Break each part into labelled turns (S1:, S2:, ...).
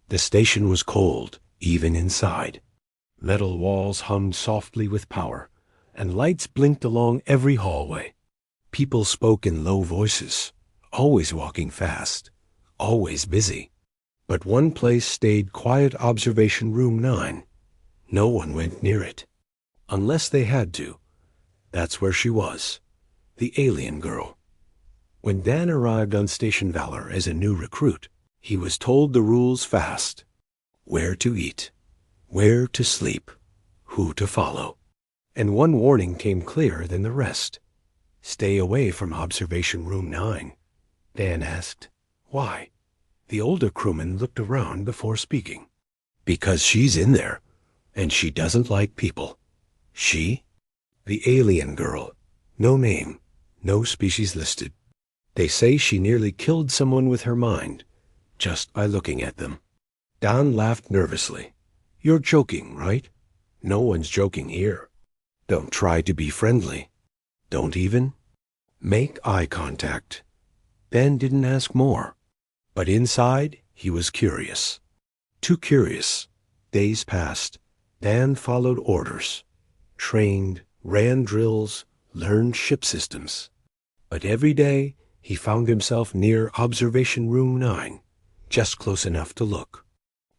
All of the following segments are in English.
S1: The station was cold, even inside. Metal walls hummed softly with power, and lights blinked along every hallway. People spoke in low voices, always walking fast, always busy. But one place stayed quiet: Observation Room 9. No one went near it. Unless they had to. That's where she was, the alien girl. When Dan arrived on Station Valor as a new recruit, he was told the rules fast: where to eat, where to sleep, who to follow. And one warning came clearer than the rest: stay away from Observation Room 9. Dan asked, why? The older crewman looked around before speaking. Because she's in there, and she doesn't like people. She? The alien girl. No name, no species listed. They say she nearly killed someone with her mind, just by looking at them. Don laughed nervously. You're joking, right? No one's joking here. Don't try to be friendly. Don't even make eye contact. Ben didn't ask more. But inside, he was curious. Too curious. Days passed. Dan followed orders, trained, ran drills, learned ship systems. But every day, he found himself near Observation Room 9, just close enough to look.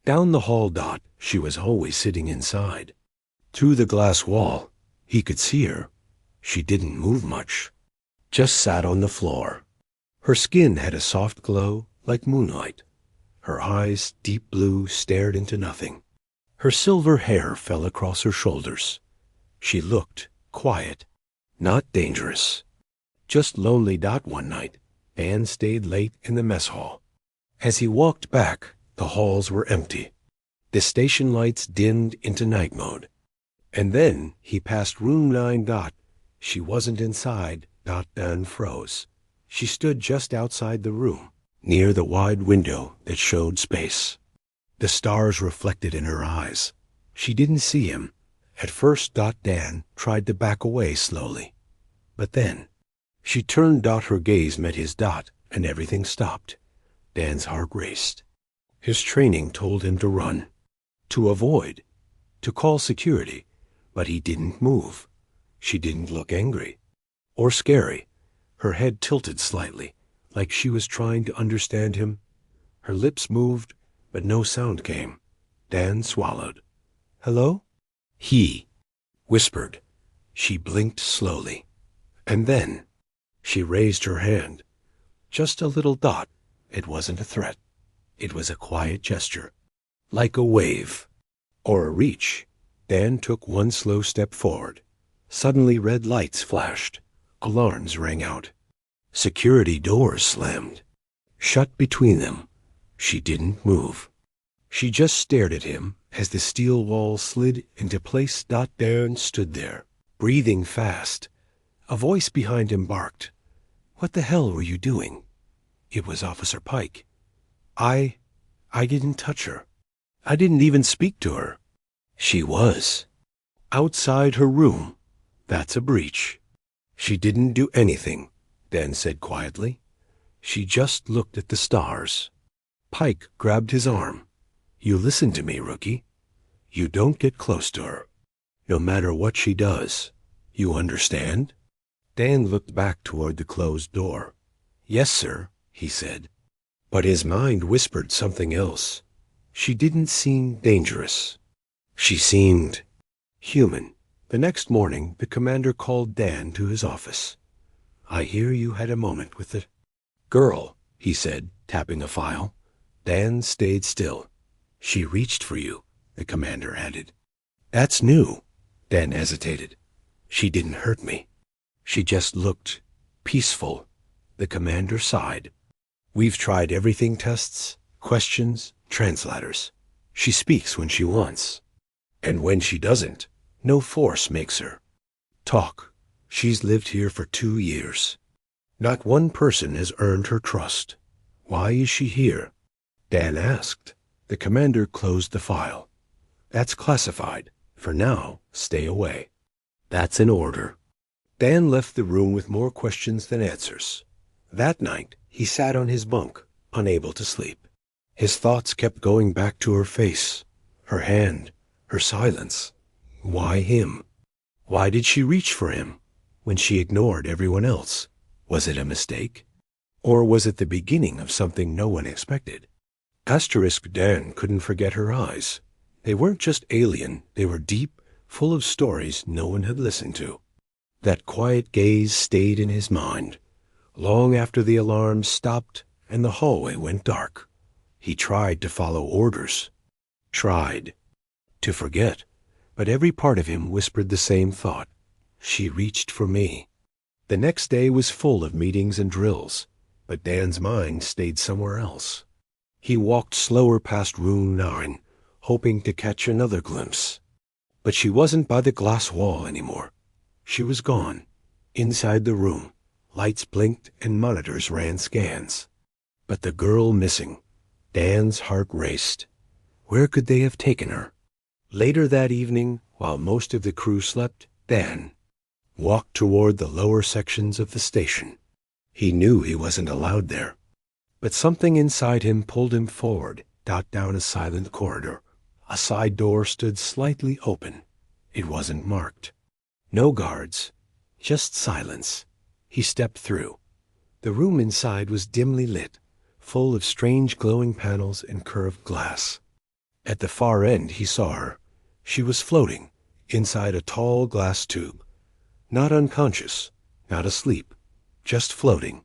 S1: Down the hall, she was always sitting inside. Through the glass wall, he could see her. She didn't move much, just sat on the floor. Her skin had a soft glow like moonlight. Her eyes, deep blue, stared into nothing. Her silver hair fell across her shoulders. She looked quiet, not dangerous. Just lonely. One night, Dan stayed late in the mess hall. As he walked back, the halls were empty. The station lights dimmed into night mode. And then he passed Room 9. She wasn't inside. Dan froze. She stood just outside the room, near the wide window that showed space. The stars reflected in her eyes. She didn't see him. At first, Dan tried to back away slowly. But then, she turned. Her gaze met his. And everything stopped. Dan's heart raced. His training told him to run, to avoid, to call security, but he didn't move. She didn't look angry or scary. Her head tilted slightly, like she was trying to understand him. Her lips moved, but no sound came. Dan swallowed. Hello? He whispered. She blinked slowly. And then she raised her hand. Just a little. It wasn't a threat. It was a quiet gesture, like a wave or a reach. Dan took one slow step forward. Suddenly red lights flashed. Alarms rang out. Security doors slammed, shut between them. She didn't move. She just stared at him as the steel wall slid into place. Dan stood there, breathing fast. A voice behind him barked. What the hell were you doing? It was Officer Pike. I didn't touch her. I didn't even speak to her. She was outside her room. That's a breach. She didn't do anything, Dan said quietly. She just looked at the stars. Pike grabbed his arm. You listen to me, rookie. You don't get close to her, no matter what she does. You understand? Dan looked back toward the closed door. Yes, sir, he said. But his mind whispered something else. She didn't seem dangerous. She seemed human. The next morning, the commander called Dan to his office. I hear you had a moment with the girl, he said, tapping a file. Dan stayed still. She reached for you, the commander added. That's new. Dan hesitated. She didn't hurt me. She just looked peaceful. The commander sighed. We've tried everything: tests, questions, translators. She speaks when she wants. And when she doesn't, no force makes her talk. She's lived here for 2 years. Not one person has earned her trust. Why is she here? Dan asked. The commander closed the file. That's classified. For now, stay away. That's an order. Dan left the room with more questions than answers. That night, he sat on his bunk, unable to sleep. His thoughts kept going back to her face, her hand, her silence. Why him? Why did she reach for him when she ignored everyone else? Was it a mistake? Or was it the beginning of something no one expected? Dan couldn't forget her eyes. They weren't just alien, they were deep, full of stories no one had listened to. That quiet gaze stayed in his mind, long after the alarm stopped and the hallway went dark. He tried to follow orders, tried to forget, but every part of him whispered the same thought. She reached for me. The next day was full of meetings and drills, but Dan's mind stayed somewhere else. He walked slower past room 9, hoping to catch another glimpse. But she wasn't by the glass wall anymore. She was gone. Inside the room, lights blinked and monitors ran scans. But the girl missing. Dan's heart raced. Where could they have taken her? Later that evening, while most of the crew slept, Dan walked toward the lower sections of the station. He knew he wasn't allowed there. But something inside him pulled him forward, down a silent corridor. A side door stood slightly open. It wasn't marked. No guards, just silence. He stepped through. The room inside was dimly lit, full of strange glowing panels and curved glass. At the far end he saw her. She was floating inside a tall glass tube. Not unconscious, not asleep, just floating.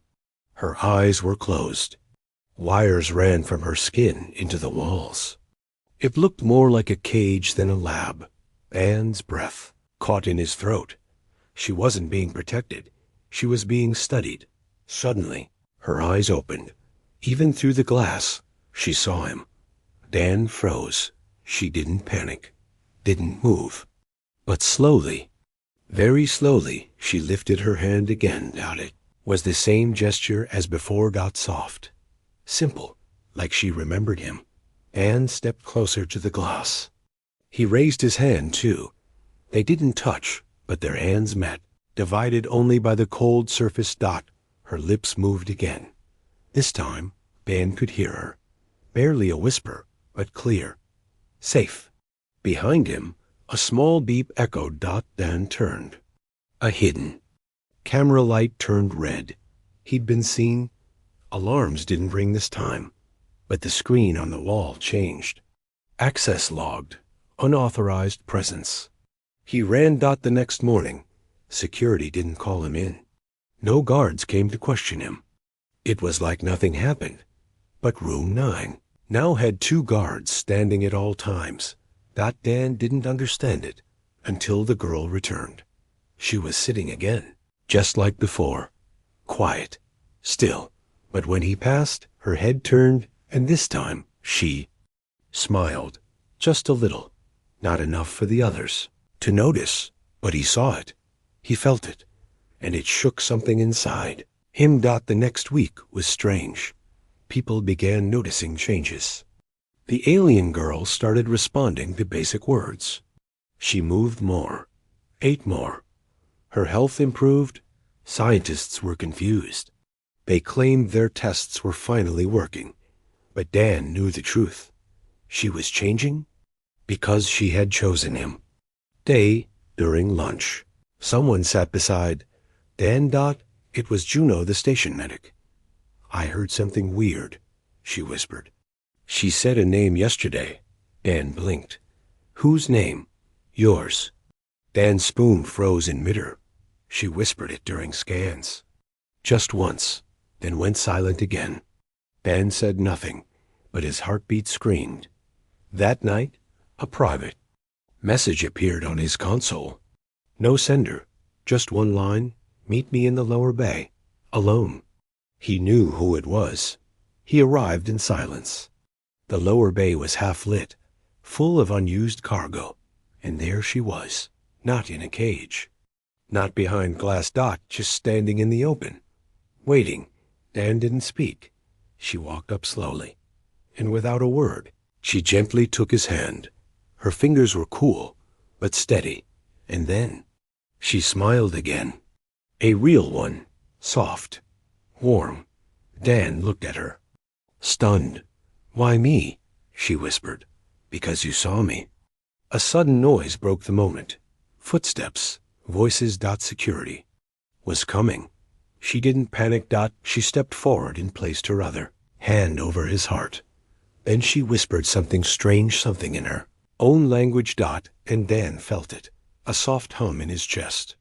S1: Her eyes were closed. Wires ran from her skin into the walls. It looked more like a cage than a lab. Dan's breath caught in his throat. She wasn't being protected. She was being studied. Suddenly, her eyes opened. Even through the glass, she saw him. Dan froze. She didn't panic, didn't move. But slowly, very slowly, she lifted her hand again. It was the same gesture as before, got soft. Simple, like she remembered him. Dan stepped closer to the glass. He raised his hand, too. They didn't touch, but their hands met, divided only by the cold surface. Her lips moved again. This time, Dan could hear her. Barely a whisper, but clear. Safe. Behind him, a small beep echoed. Dan turned. A hidden camera light turned red. He'd been seen. Alarms didn't ring this time, but the screen on the wall changed. Access logged. Unauthorized presence. He ran. The next morning, security didn't call him in. No guards came to question him. It was like nothing happened. But room 9 now had 2 guards standing at all times. Dan didn't understand it until the girl returned. She was sitting again, just like before. Quiet, still. But when he passed, her head turned, and this time she smiled. Just a little. Not enough for the others to notice, but he saw it. He felt it, and it shook something inside him. The next week was strange. People began noticing changes. The alien girl started responding to basic words. She moved more, ate more. Her health improved. Scientists were confused. They claimed their tests were finally working, but Dan knew the truth. She was changing because she had chosen him. During lunch, someone sat beside Dan. It was Juno, the station medic. I heard something weird, she whispered. She said a name yesterday. Dan blinked. Whose name? Yours. Dan's spoon froze in midair. She whispered it during scans. Just once, then went silent again. Dan said nothing, but his heartbeat screamed. That night, a private message appeared on his console. No sender, just one line. Meet me in the lower bay, alone. He knew who it was. He arrived in silence. The lower bay was half lit, full of unused cargo, and there she was, not in a cage, not behind glass. Just standing in the open, waiting. Dan didn't speak. She walked up slowly, and without a word, she gently took his hand. Her fingers were cool, but steady, and then she smiled again. A real one, soft, warm. Dan looked at her, stunned. Why me? She whispered. Because you saw me. A sudden noise broke the moment. Footsteps, voices. Security was coming. She didn't panic. She stepped forward and placed her other hand over his heart. Then she whispered something strange, something in her own language. And Dan felt it, a soft hum in his chest,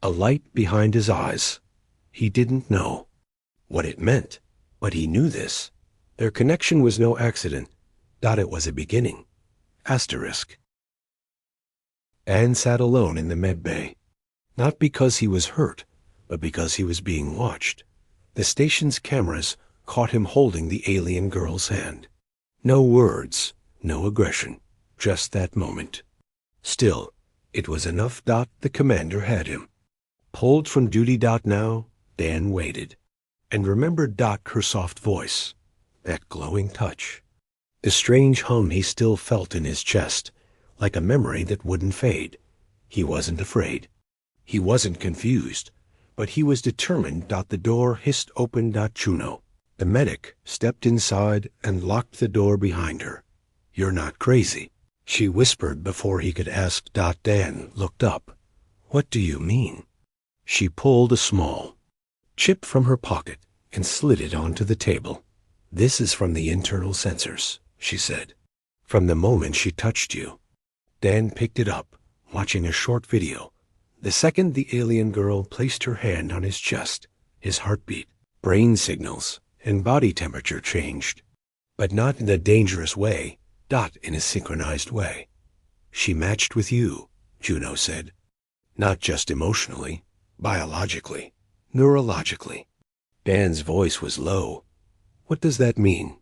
S1: a light behind his eyes. He didn't know what it meant, but he knew this. Their connection was no accident. It was a beginning. Asterisk. Dan sat alone in the med bay, not because he was hurt, but because he was being watched. The station's cameras caught him holding the alien girl's hand. No words, no aggression, just that moment. Still, it was enough. The commander had him. Pulled from duty. Now, Dan waited, and remembered. Her soft voice, that glowing touch, the strange hum he still felt in his chest, like a memory that wouldn't fade. He wasn't afraid. He wasn't confused, but he was determined. The door hissed open. Juno, the medic, stepped inside and locked the door behind her. You're not crazy, she whispered before he could ask. Dan looked up. What do you mean? She pulled a small chip from her pocket and slid it onto the table. This is from the internal sensors, she said. From the moment she touched you. Dan picked it up, watching a short video. The second the alien girl placed her hand on his chest, his heartbeat, brain signals, and body temperature changed. But not in a dangerous way. In a synchronized way. She matched with you, Juno said. Not just emotionally, biologically, neurologically. Dan's voice was low. What does that mean?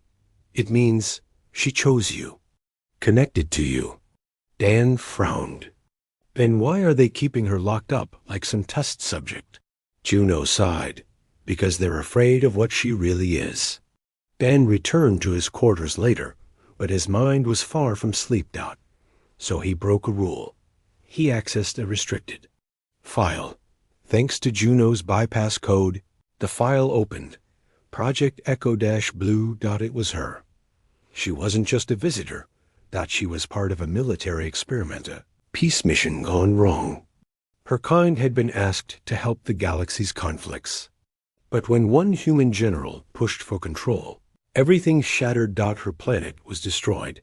S1: It means she chose you, connected to you. Dan frowned. Then why are they keeping her locked up like some test subject? Juno sighed. Because they're afraid of what she really is. Dan returned to his quarters later, but his mind was far from sleep. So he broke a rule. He accessed a restricted file. Thanks to Juno's bypass code, the file opened. Project Echo-Blue. It was her. She wasn't just a visitor. She was part of a military experiment, a peace mission gone wrong. Her kind had been asked to help the galaxy's conflicts. But when one human general pushed for control, everything shattered. Her planet was destroyed.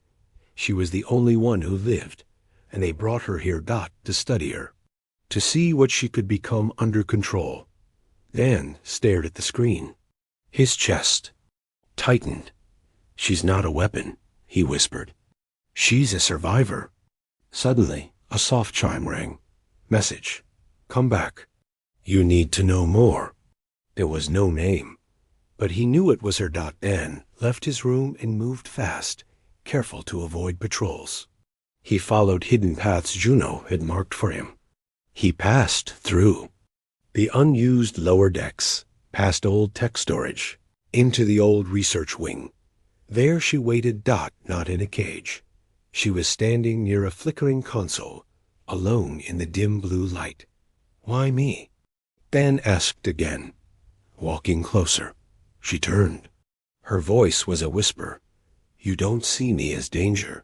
S1: She was the only one who lived, and they brought her here. To study her, to see what she could become under control. Dan stared at the screen. His chest tightened. She's not a weapon, he whispered. She's a survivor. Suddenly, a soft chime rang. Message. Come back. You need to know more. There was no name, but he knew it was her. Dan left his room and moved fast, careful to avoid patrols. He followed hidden paths Juno had marked for him. He passed through the unused lower decks, past old tech storage, into the old research wing. There she waited. Not in a cage. She was standing near a flickering console, alone in the dim blue light. Why me? Dan asked again. Walking closer, she turned. Her voice was a whisper. You don't see me as danger.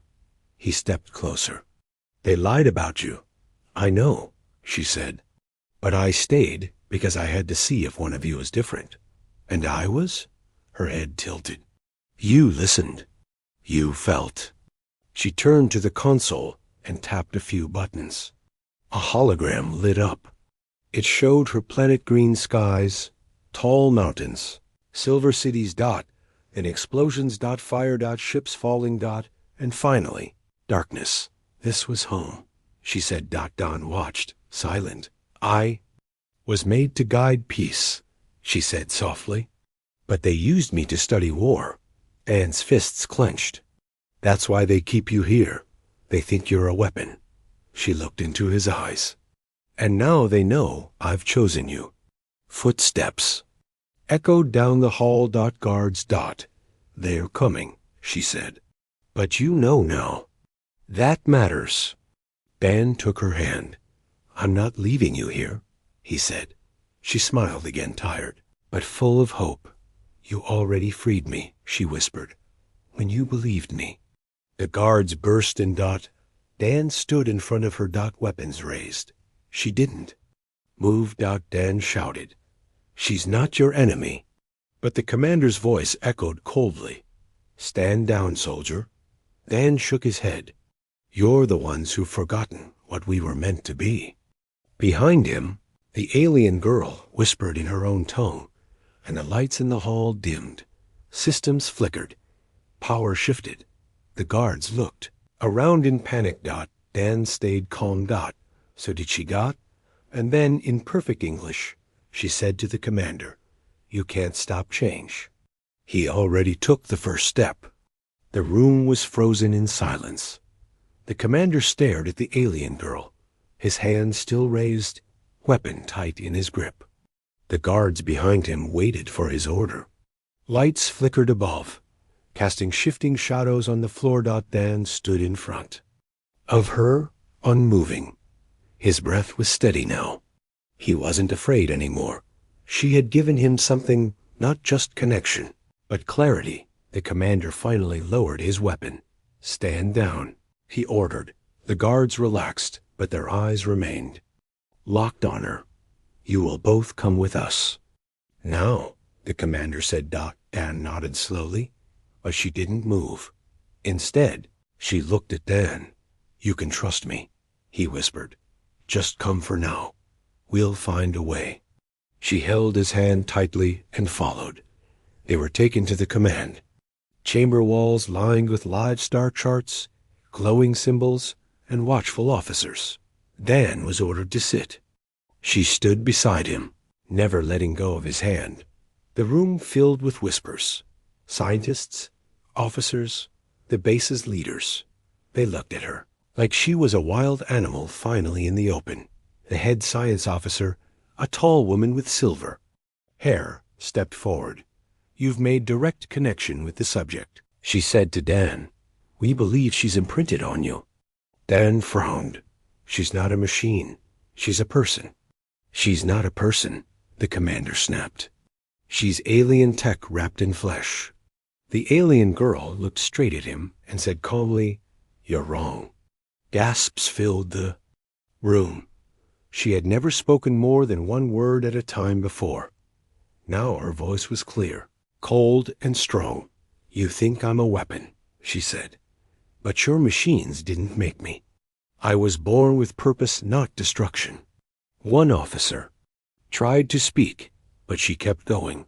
S1: He stepped closer. They lied about you. I know, she said. But I stayed because I had to see if one of you was different. And I was? Her head tilted. You listened. You felt. She turned to the console and tapped a few buttons. A hologram lit up. It showed her planet green skies, tall mountains, silver cities. And explosions. Fire. Ships falling. And finally, darkness. This was home, she said. Don watched, silent. I was made to guide peace, she said softly. But they used me to study war. Dan's fists clenched. That's why they keep you here. They think you're a weapon. She looked into his eyes. And now they know I've chosen you. Footsteps echoed down the hall. Guards. They're coming, she said. But you know now. That matters. Dan took her hand. I'm not leaving you here, he said. She smiled again, tired, but full of hope. You already freed me, she whispered. when you believed me." The guards burst in. Dan stood in front of her. Weapons raised. "She didn't." "Move." Dan shouted. "She's not your enemy." But the commander's voice echoed coldly. "Stand down, soldier." Dan shook his head. "You're the ones who've forgotten what we were meant to be." Behind him, the alien girl whispered in her own tongue, and the lights in the hall dimmed. Systems flickered. Power shifted. The guards looked around in panic. Dan stayed calm. "So did she got?" And then, in perfect English, she said to the commander, "You can't stop change." He already took the first step. The room was frozen in silence. The commander stared at the alien girl, his hand still raised, weapon tight in his grip. The guards behind him waited for his order. Lights flickered above, casting shifting shadows on the floor. Dan stood in front of her, unmoving. His breath was steady now. He wasn't afraid anymore. She had given him something, not just connection, but clarity. The commander finally lowered his weapon. "Stand down," he ordered. The guards relaxed, but their eyes remained locked on her. "You will both come with us." "Now," the commander said. Dan nodded slowly, but she didn't move. Instead, she looked at Dan. "You can trust me," he whispered. "Just come for now. We'll find a way." She held his hand tightly and followed. They were taken to the command chamber, walls lined with live star charts, glowing symbols, and watchful officers. Dan was ordered to sit. She stood beside him, never letting go of his hand. The room filled with whispers. Scientists, officers, the base's leaders. They looked at her like she was a wild animal finally in the open. The head science officer, a tall woman with silver hair, stepped forward. "You've made direct connection with the subject," she said to Dan. "We believe she's imprinted on you." Dan frowned. "She's not a machine. She's a person." "She's not a person," the commander snapped. "She's alien tech wrapped in flesh." The alien girl looked straight at him and said calmly, "You're wrong." Gasps filled the room. She had never spoken more than one word at a time before. Now her voice was clear, cold and strong. "You think I'm a weapon," she said, "but your machines didn't make me. I was born with purpose, not destruction." One officer tried to speak, but she kept going.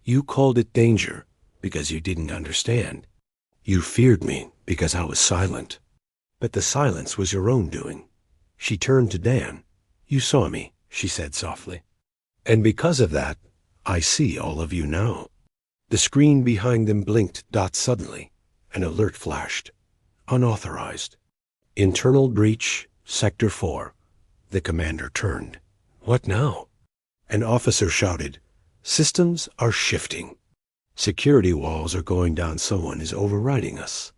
S1: "You called it danger because you didn't understand. You feared me because I was silent. But the silence was your own doing." She turned to Dan. "You saw me," she said softly. "And because of that, I see all of you now." The screen behind them blinked. Suddenly, an alert flashed. "Unauthorized. Internal breach, Sector 4. The commander turned. "What now?" An officer shouted. "Systems are shifting. Security walls are going down. Someone is overriding us."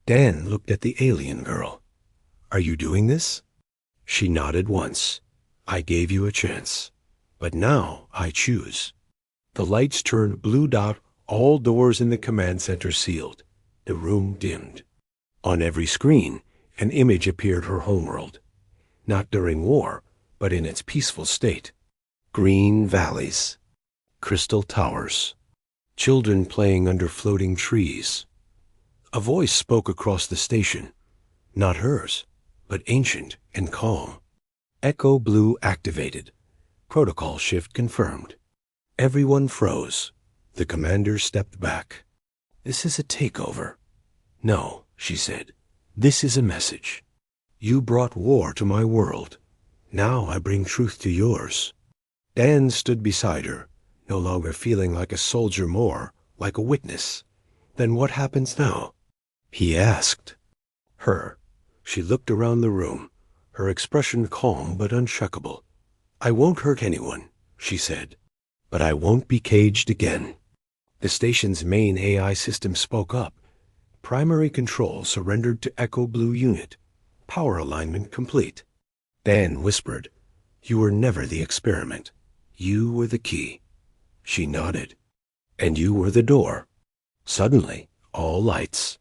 S1: Dan looked at the alien girl. "Are you doing this?" She nodded once. "I gave you a chance. But now I choose." The lights turned blue. All doors in the command center sealed. The room dimmed. On every screen, an image appeared. Her homeworld. Not during war, but in its peaceful state. Green valleys. Crystal towers. Children playing under floating trees. A voice spoke across the station. Not hers, but ancient and calm. Echo Blue activated. Protocol shift confirmed. Everyone froze. The commander stepped back. "This is a takeover." "No," she said. "This is a message. You brought war to my world. Now I bring truth to yours." Dan stood beside her, no longer feeling like a soldier, more like a witness. "Then what happens now?" he asked. Her. She looked around the room, her expression calm but unshakable. "I won't hurt anyone," she said, "but I won't be caged again." The station's main AI system spoke up. Primary control surrendered to Echo Blue unit. Power alignment complete. Dan whispered, "You were never the experiment. You were the key." She nodded. "And you were the door." Suddenly, All lights.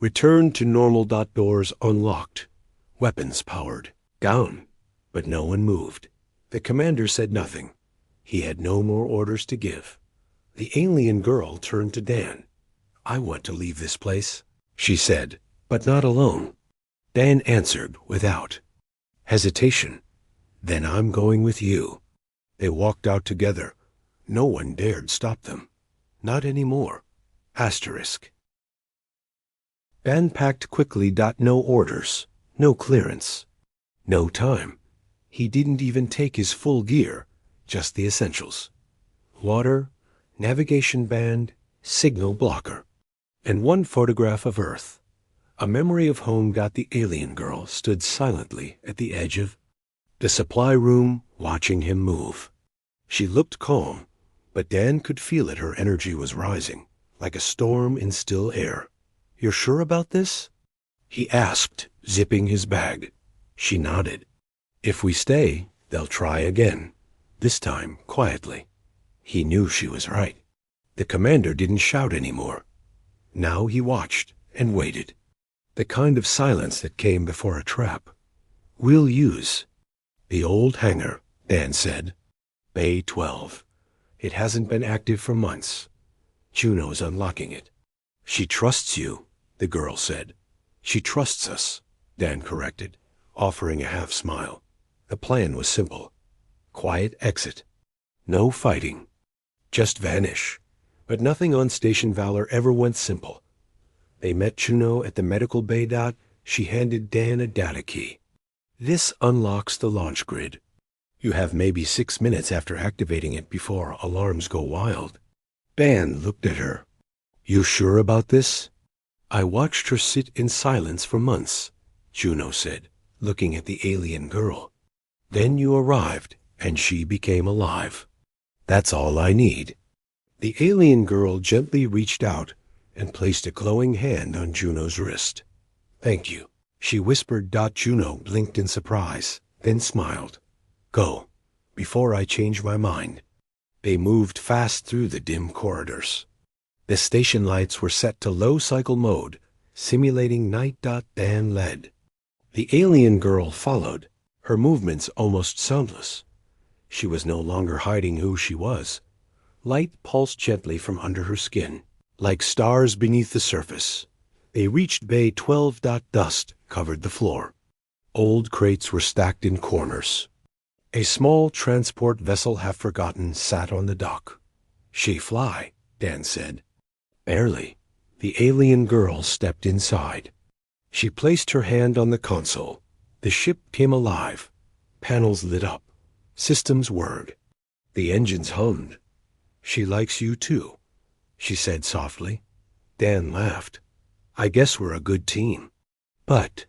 S1: Return to normal. Doors unlocked. Weapons powered. Down. But no one moved. The commander said nothing. He had no more orders to give. The alien girl turned to Dan. I want to leave this place, she said, but not alone. Dan answered without hesitation. Then I'm going with you. They walked out together. No one dared stop them. Not anymore. Asterisk. Dan packed quickly. No orders. No clearance. No time. He didn't even take his full gear, just the essentials. Water, navigation band, signal blocker, and one photograph of Earth. A memory of home. The alien girl stood silently at the edge of the supply room, watching him move. She looked calm, but Dan could feel it. Her energy was rising, like a storm in still air. You're sure about this? He asked, zipping his bag. She nodded. If we stay, they'll try again, this time quietly. He knew she was right. The commander didn't shout anymore. Now he watched and waited. The kind of silence that came before a trap. We'll use the old hangar, Dan said. Bay 12. It hasn't been active for months. Juno's unlocking it. She trusts you, the girl said. She trusts us, Dan corrected, offering a half smile. The plan was simple. Quiet exit. No fighting. Just vanish. But nothing on Station Valor ever went simple. They met Juno at the medical bay. She handed Dan a data key. This unlocks the launch grid. You have maybe 6 minutes after activating it before alarms go wild. Dan looked at her. You sure about this? I watched her sit in silence for months, Juno said, looking at the alien girl. Then you arrived, and she became alive. That's all I need. The alien girl gently reached out and placed a glowing hand on Juno's wrist. Thank you, she whispered. Juno blinked in surprise, then smiled. Go, before I change my mind. They moved fast through the dim corridors. The station lights were set to low cycle mode, simulating night. Dan led. The alien girl followed, her movements almost soundless. She was no longer hiding who she was. Light pulsed gently from under her skin, like stars beneath the surface. They reached Bay 12. Dust covered the floor. Old crates were stacked in corners. A small transport vessel, half forgotten, sat on the dock. She fly, Dan said. Barely. The alien girl stepped inside. She placed her hand on the console. The ship came alive. Panels lit up. Systems whirred. The engines hummed. She likes you too, she said softly. Dan laughed. I guess we're a good team. But,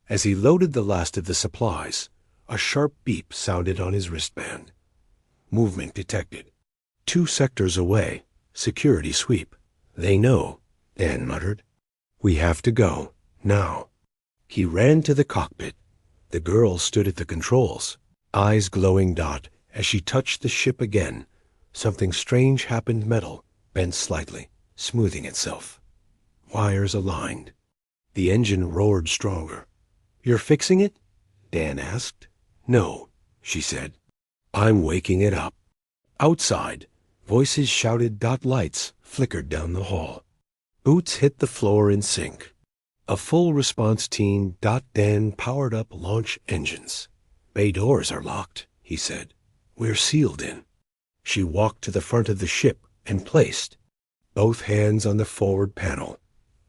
S1: as he loaded the last of the supplies, a sharp beep sounded on his wristband. Movement detected. 2 sectors away. Security sweep. They know, Dan muttered. We have to go, now. He ran to the cockpit. The girl stood at the controls, eyes glowing. As she touched the ship again, something strange happened. Metal bent slightly, smoothing itself. Wires aligned. The engine roared stronger. You're fixing it? Dan asked. No, she said. I'm waking it up. Outside, voices shouted. Lights flickered down the hall. Boots hit the floor in sync. A full response team. Dan powered up launch engines. Bay doors are locked, he said. We're sealed in. She walked to the front of the ship and placed both hands on the forward panel.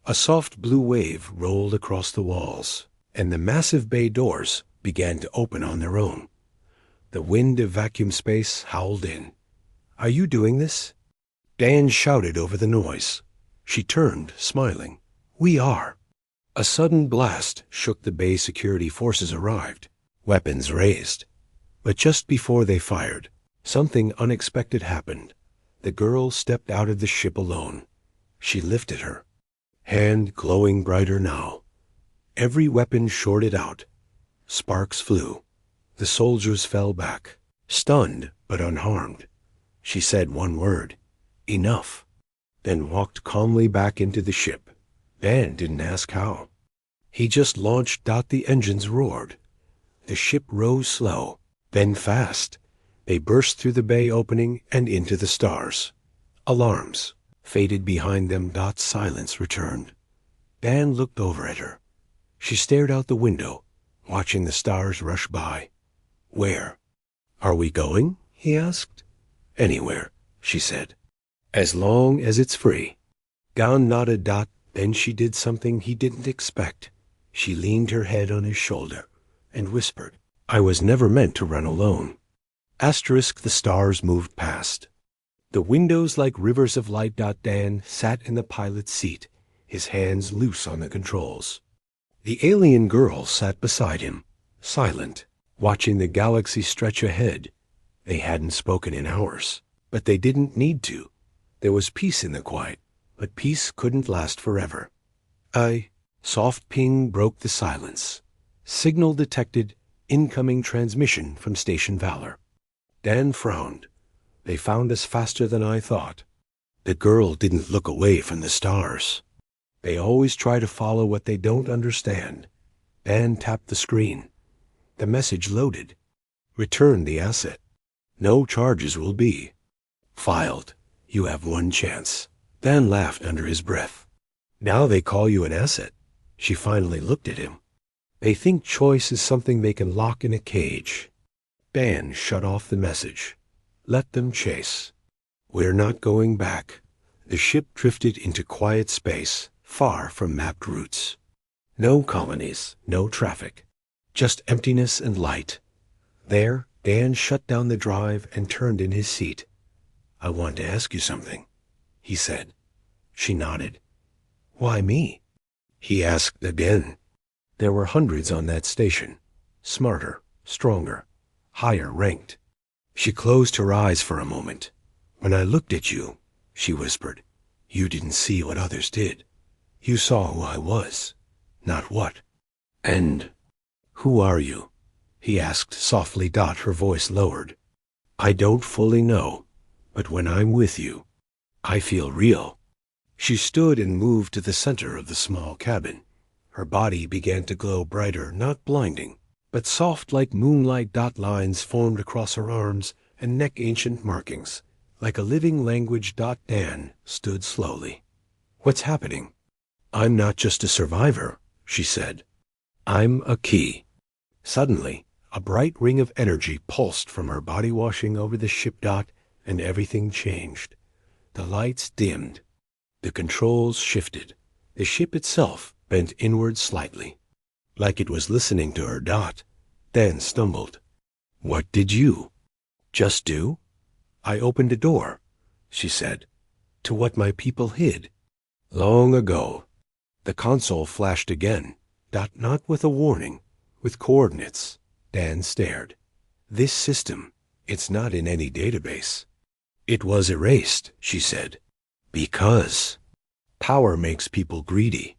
S1: A soft blue wave rolled across the walls, and the massive bay doors began to open on their own. The wind of vacuum space howled in. Are you doing this? Dan shouted over the noise. She turned, smiling. We are. A sudden blast shook the bay. Security forces arrived, weapons raised. But just before they fired, something unexpected happened. The girl stepped out of the ship alone. She lifted her, hand glowing brighter now. Every weapon shorted out. Sparks flew. The soldiers fell back, stunned but unharmed. She said one word. Enough. then walked calmly back into the ship. Dan didn't ask how. He just launched. The engines roared. The ship rose slow, then fast. They burst through the bay opening and into the stars. Alarms faded behind them. Silence returned. Dan looked over at her. She stared out the window, watching the stars rush by. Where are we going? He asked. Anywhere, she said. As long as it's free. Gan nodded. Then she did something he didn't expect. She leaned her head on his shoulder and whispered, I was never meant to run alone. Asterisk. The stars moved past. The windows like rivers of light. Dan sat in the pilot's seat, his hands loose on the controls. The alien girl sat beside him, silent, watching the galaxy stretch ahead. They hadn't spoken in hours, but they didn't need to. There was peace in the quiet, but peace couldn't last forever. Soft ping broke the silence. Signal detected. Incoming transmission from Station Valor. Dan frowned. They found us faster than I thought. The girl didn't look away from the stars. They always try to follow what they don't understand. Dan tapped the screen. The message loaded. Return the asset. No charges will be filed. You have one chance. Dan laughed under his breath. Now they call you an asset. She finally looked at him. They think choice is something they can lock in a cage. Dan shut off the message. Let them chase. We're not going back. The ship drifted into quiet space, far from mapped routes. No colonies, no traffic. Just emptiness and light. There, Dan shut down the drive and turned in his seat. I want to ask you something, he said. She nodded. Why me? He asked again. There were hundreds on that station. Smarter, stronger, higher ranked. She closed her eyes for a moment. When I looked at you, she whispered, you didn't see what others did. You saw who I was, not what. And who are you? He asked softly. Her voice lowered. I don't fully know, but when I'm with you, I feel real. She stood and moved to the center of the small cabin. Her body began to glow brighter, not blinding, but soft like moonlight. Lines formed across her arms and neck, ancient markings, like a living language. Dan stood slowly. What's happening? I'm not just a survivor, she said. I'm a key. Suddenly, a bright ring of energy pulsed from her body, washing over the ship. And everything changed. The lights dimmed. The controls shifted. The ship itself bent inward slightly, like it was listening to her. Dan stumbled. What did you just do? I opened a door, she said, to what my people hid. Long ago. The console flashed again. Not with a warning, with coordinates. Dan stared. This system, it's not in any database. It was erased, she said. Because power makes people greedy.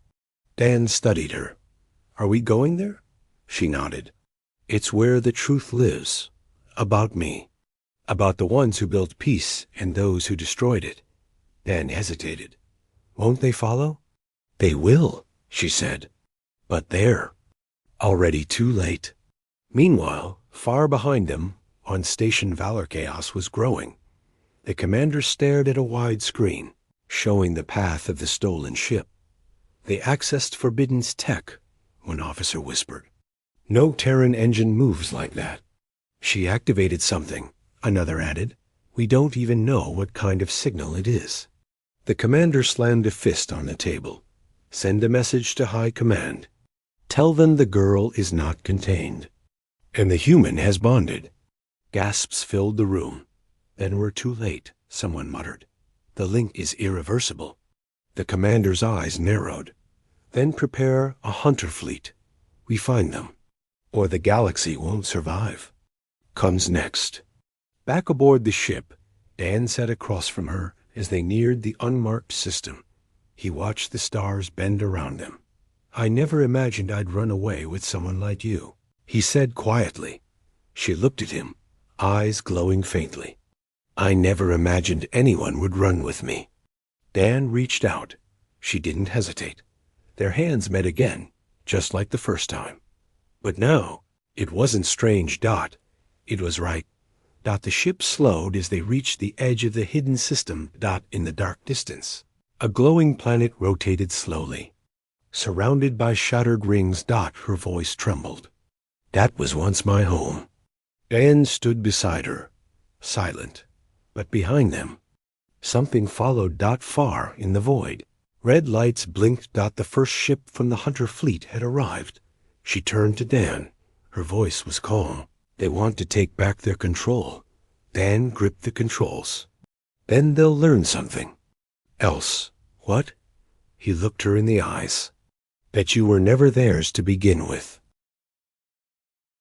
S1: Dan studied her. Are we going there? She nodded. It's where the truth lives. About me. About the ones who built peace and those who destroyed it. Dan hesitated. Won't they follow? They will, she said. But they're already too late. Meanwhile, far behind them, on Station Valor, chaos was growing. The commander stared at a wide screen, showing the path of the stolen ship. They accessed Forbidden's tech, one officer whispered. No Terran engine moves like that. She activated something, another added. We don't even know what kind of signal it is. The commander slammed a fist on the table. Send a message to High Command. Tell them the girl is not contained. And the human has bonded. Gasps filled the room. Then we're too late, someone muttered. The link is irreversible. The commander's eyes narrowed. Then prepare a hunter fleet. We find them, or the galaxy won't survive. Comes next. Back aboard the ship, Dan sat across from her as they neared the unmarked system. He watched the stars bend around them. I never imagined I'd run away with someone like you, he said quietly. She looked at him, eyes glowing faintly. I never imagined anyone would run with me. Dan reached out. She didn't hesitate. Their hands met again, just like the first time. But no, it wasn't strange Dot. It was right. Dot, the ship slowed as they reached the edge of the hidden system. Dot, in the dark distance, a glowing planet rotated slowly. Surrounded by shattered rings. Dot, her voice trembled. That was once my home. Dan stood beside her, silent. But behind them, something followed. Dot, far in the void. Red lights blinked. Dot, the first ship from the hunter fleet had arrived. She turned to Dan. Her voice was calm. They want to take back their control. Dan gripped the controls. Then they'll learn something. Else. What? He looked her in the eyes. That you were never theirs to begin with.